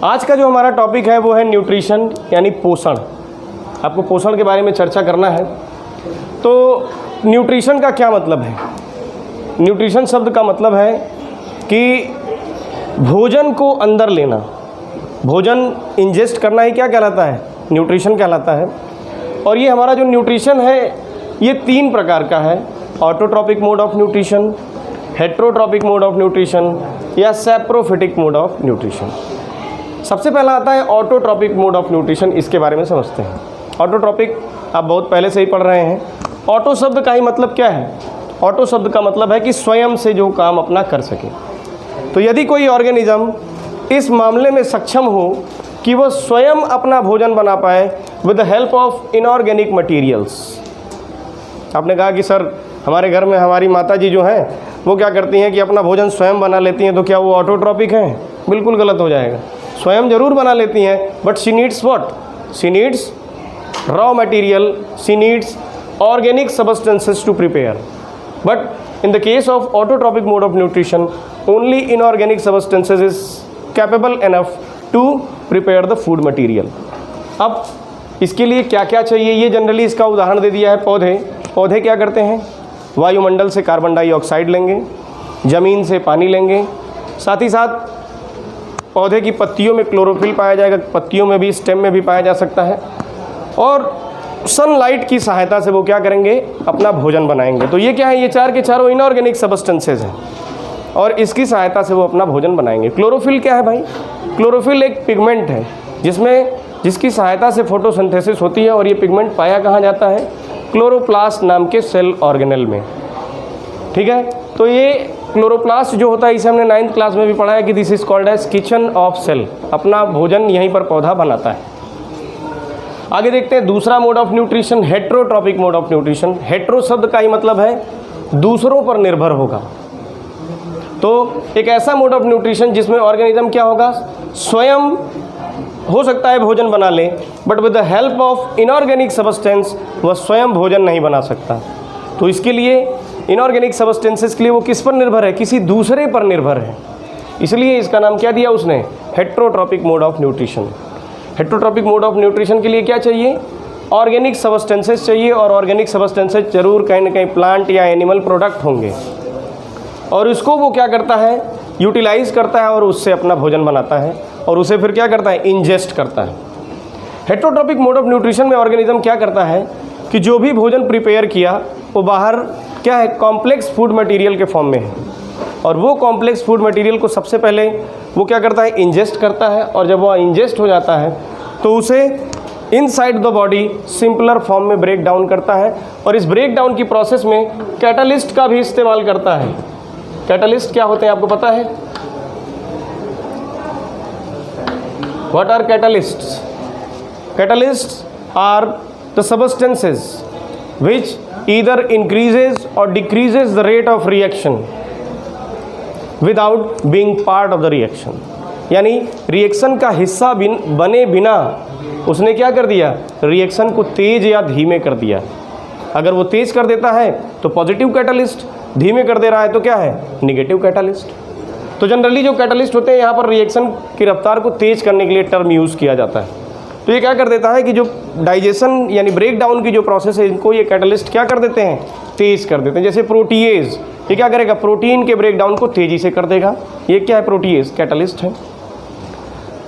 आज का जो हमारा टॉपिक है वो है न्यूट्रिशन यानी पोषण। आपको पोषण के बारे में चर्चा करना है। तो न्यूट्रिशन का क्या मतलब है? न्यूट्रिशन शब्द का मतलब है कि भोजन को अंदर लेना, भोजन इंजेस्ट करना ही क्या कहलाता है? न्यूट्रिशन कहलाता है। और ये हमारा जो न्यूट्रिशन है ये 3 प्रकार का है। Autotrophic mode of nutrition, heterotrophic mode of nutrition या सैप्रोफिटिक मोड ऑफ न्यूट्रिशन। सबसे पहला आता है ऑटोट्रॉपिक मोड ऑफ न्यूट्रिशन। इसके बारे में समझते हैं। ऑटोट्रॉपिक आप बहुत पहले से ही पढ़ रहे हैं। ऑटो शब्द का ही मतलब क्या है? ऑटो शब्द का मतलब है कि स्वयं से जो काम अपना कर सके। तो यदि कोई ऑर्गेनिज्म इस मामले में सक्षम हो कि वह स्वयं अपना भोजन बना पाए with the help of inorganic materials. आपने कहा कि सर हमारे घर में हमारी माता जी जो हैं वो क्या करती हैं कि अपना भोजन स्वयं बना लेती हैं, तो क्या वो ऑटोट्रॉपिक हैं? बिल्कुल गलत हो जाएगा। स्वयं जरूर बना लेती हैं, but she needs what? She needs raw material, she needs organic substances to prepare. But in the case of autotrophic mode of nutrition, only inorganic substances is capable enough to prepare the food material. अब इसके लिए क्या क्या चाहिए, ये generally इसका उदाहरण दे दिया है। पौधे क्या करते हैं? वायुमंडल से कार्बन डाइऑक्साइड लेंगे, ज़मीन से पानी लेंगे, साथ ही साथ पौधे की पत्तियों में क्लोरोफिल पाया जाएगा, पत्तियों में भी, स्टेम में भी पाया जा सकता है, और सनलाइट की सहायता से वो क्या करेंगे? अपना भोजन बनाएंगे। तो ये क्या है? ये 4 के चारों इनऑर्गेनिक सबस्टेंसेज हैं और इसकी सहायता से वो अपना भोजन बनाएंगे। क्लोरोफिल क्या है भाई? क्लोरोफिल एक पिगमेंट है जिसकी सहायता से फोटोसिंथेसिस होती है, और ये पिगमेंट पाया कहाँ जाता है? क्लोरोप्लास्ट नाम के सेल ऑर्गेनेल में। ठीक है, तो ये क्लोरोप्लास्ट जो होता है, इसे हमने 9th क्लास में भी पढ़ा है कि this is called as kitchen of cell. अपना भोजन यहीं पर पौधा बनाता है। आगे देखते हैं दूसरा mode of nutrition, heterotrophic mode of nutrition. Hetero शब्द का ही मतलब है दूसरों पर निर्भर होगा। तो एक ऐसा मोड ऑफ न्यूट्रिशन जिसमें ऑर्गेनिज्म क्या होगा? स्वयं हो सकता है भोजन बना ले, but with the help of inorganic substance वह स्वयं भोजन नहीं बना सकता। तो इसके लिए इनऑर्गेनिक सबस्टेंसेस के लिए वो किस पर निर्भर है? किसी दूसरे पर निर्भर है। इसलिए इसका नाम क्या दिया उसने? Heterotrophic mode of nutrition. Heterotrophic mode of nutrition के लिए क्या चाहिए? ऑर्गेनिक सबस्टेंसेस चाहिए, और ऑर्गेनिक सबस्टेंसेस जरूर कहीं ना कहीं प्लांट या एनिमल प्रोडक्ट होंगे, और इसको वो क्या करता है? यूटिलाइज करता है और उससे अपना भोजन बनाता है, और उसे फिर क्या करता है? इंजेस्ट करता है। हेट्रोट्रॉपिक मोड ऑफ न्यूट्रिशन में ऑर्गेनिज्म क्या करता है कि जो भी भोजन प्रिपेयर किया वो बाहर क्या है? कॉम्प्लेक्स फूड मटीरियल के फॉर्म में है, और वो कॉम्प्लेक्स फूड मटेरियल को सबसे पहले वो क्या करता है? इंजेस्ट करता है, और जब वो इंजेस्ट हो जाता है तो उसे inside the body simpler form में ब्रेक डाउन करता है, और इस ब्रेक डाउन की प्रोसेस में कैटलिस्ट का भी इस्तेमाल करता है। कैटलिस्ट क्या होते हैं आपको पता है? What are catalysts? Catalysts are the substances which either increases or decreases the rate of reaction without being part of the reaction। यानी रिएक्शन का हिस्सा बने बिना उसने क्या कर दिया? रिएक्शन को तेज या धीमे कर दिया। अगर वो तेज कर देता है तो पॉजिटिव कैटलिस्ट, धीमे कर दे रहा है तो क्या है? Negative catalyst. तो जनरली जो कैटलिस्ट होते हैं यहाँ पर रिएक्शन की रफ्तार को तेज करने के लिए टर्म यूज़ किया जाता है। तो ये क्या कर देता है कि जो डाइजेशन यानी ब्रेक डाउन की जो प्रोसेस है, इनको ये कैटलिस्ट क्या कर देते हैं? तेज कर देते हैं। जैसे प्रोटीएज, ये क्या करेगा? प्रोटीन के ब्रेक डाउन को तेजी से कर देगा। ये क्या है? प्रोटीएज कैटलिस्ट है।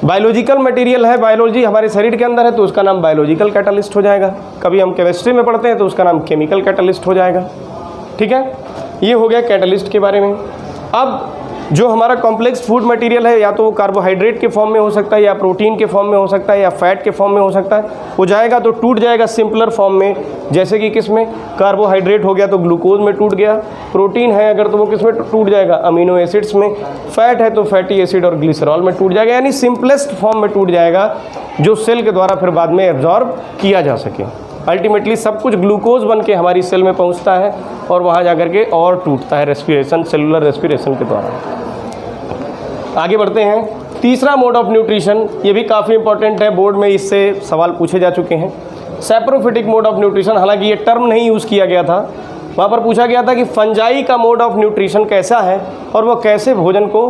बायोलॉजिकल मटेरियल है, बायोलॉजी हमारे शरीर के अंदर है, तो उसका नाम बायोलॉजिकल कैटलिस्ट हो जाएगा। कभी हम केमिस्ट्री में पढ़ते हैं तो उसका नाम केमिकल कैटलिस्ट हो जाएगा। ठीक है, ये हो गया कैटलिस्ट के बारे में। अब जो हमारा कॉम्प्लेक्स फूड मटेरियल है, या तो वो कार्बोहाइड्रेट के फॉर्म में हो सकता है, या प्रोटीन के फॉर्म में हो सकता है, या फैट के फॉर्म में हो सकता है, वो जाएगा तो टूट जाएगा सिंपलर फॉर्म में। जैसे कि किस में? कार्बोहाइड्रेट हो गया तो ग्लूकोज में टूट गया, प्रोटीन है अगर तो वो किस में टूट जाएगा? अमीनो एसिड्स में, फैट है तो फैटी एसिड और ग्लिसरॉल में टूट जाएगा। यानी सिंपलेस्ट फॉर्म में टूट जाएगा, जो सेल के द्वारा फिर बाद में एब्जॉर्ब किया जा सके। अल्टीमेटली सब कुछ ग्लूकोज बन के हमारी सेल में पहुंचता है, और वहाँ जाकर के और टूटता है रेस्पिरेशन, सेलुलर रेस्पिरेशन के द्वारा। आगे बढ़ते हैं। तीसरा मोड ऑफ न्यूट्रिशन, ये भी काफ़ी इंपॉर्टेंट है, बोर्ड में इससे सवाल पूछे जा चुके हैं। सैप्रोफिटिक मोड ऑफ न्यूट्रिशन, हालांकि ये टर्म नहीं यूज़ किया गया था, वहाँ पर पूछा गया था कि फंजाई का मोड ऑफ न्यूट्रिशन कैसा है और वह कैसे भोजन को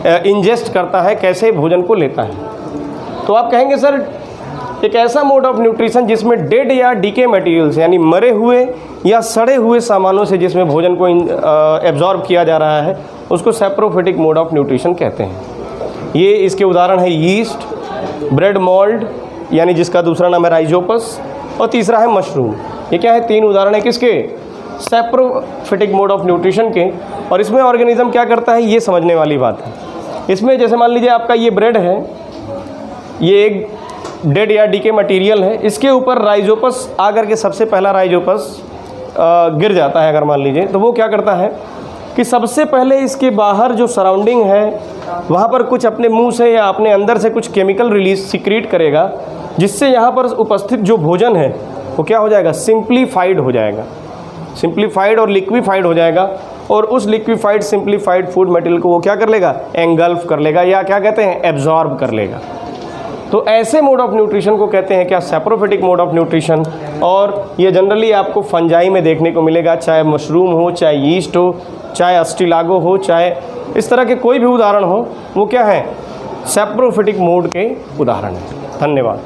इंजेस्ट करता है, कैसे भोजन को लेता है। तो आप कहेंगे सर एक ऐसा मोड ऑफ न्यूट्रिशन जिसमें डेड या डीके मटेरियल्स यानी मरे हुए या सड़े हुए सामानों से जिसमें भोजन को एब्जॉर्ब किया जा रहा है, उसको सैप्रोफिटिक मोड ऑफ न्यूट्रिशन कहते हैं। ये इसके उदाहरण है यीस्ट, ब्रेड मोल्ड यानी जिसका दूसरा नाम है राइजोपस, और तीसरा है मशरूम। ये क्या है? 3 उदाहरण है किसके? सैप्रोफिटिक मोड ऑफ न्यूट्रिशन के। और इसमें ऑर्गेनिज्म क्या करता है, ये समझने वाली बात है। इसमें जैसे मान लीजिए आपका ये ब्रेड है, ये एक डेड या डीके मटेरियल है, इसके ऊपर राइजोपस आकर के सबसे पहला राइजोपस गिर जाता है अगर मान लीजिए, तो वो क्या करता है कि सबसे पहले इसके बाहर जो सराउंडिंग है वहाँ पर कुछ अपने मुंह से या अपने अंदर से कुछ केमिकल रिलीज सिक्रीट करेगा, जिससे यहाँ पर उपस्थित जो भोजन है वो क्या हो जाएगा? सिंप्लीफाइड हो जाएगा, सिंप्लीफाइड और लिक्विफाइड हो जाएगा। और उस लिक्विफाइड सिंप्लीफाइड फूड मटेरियल को वो क्या कर लेगा? एंगल्फ कर लेगा, या क्या कहते हैं? एब्जॉर्ब कर लेगा। तो ऐसे मोड ऑफ न्यूट्रिशन को कहते हैं क्या? Saprophytic mode of nutrition. और ये जनरली आपको फंजाई में देखने को मिलेगा, चाहे मशरूम हो, चाहे यीस्ट हो, चाहे अस्टिलागो हो, चाहे इस तरह के कोई भी उदाहरण हो, वो क्या है? सैप्रोफिटिक मोड के उदाहरण हैं। धन्यवाद।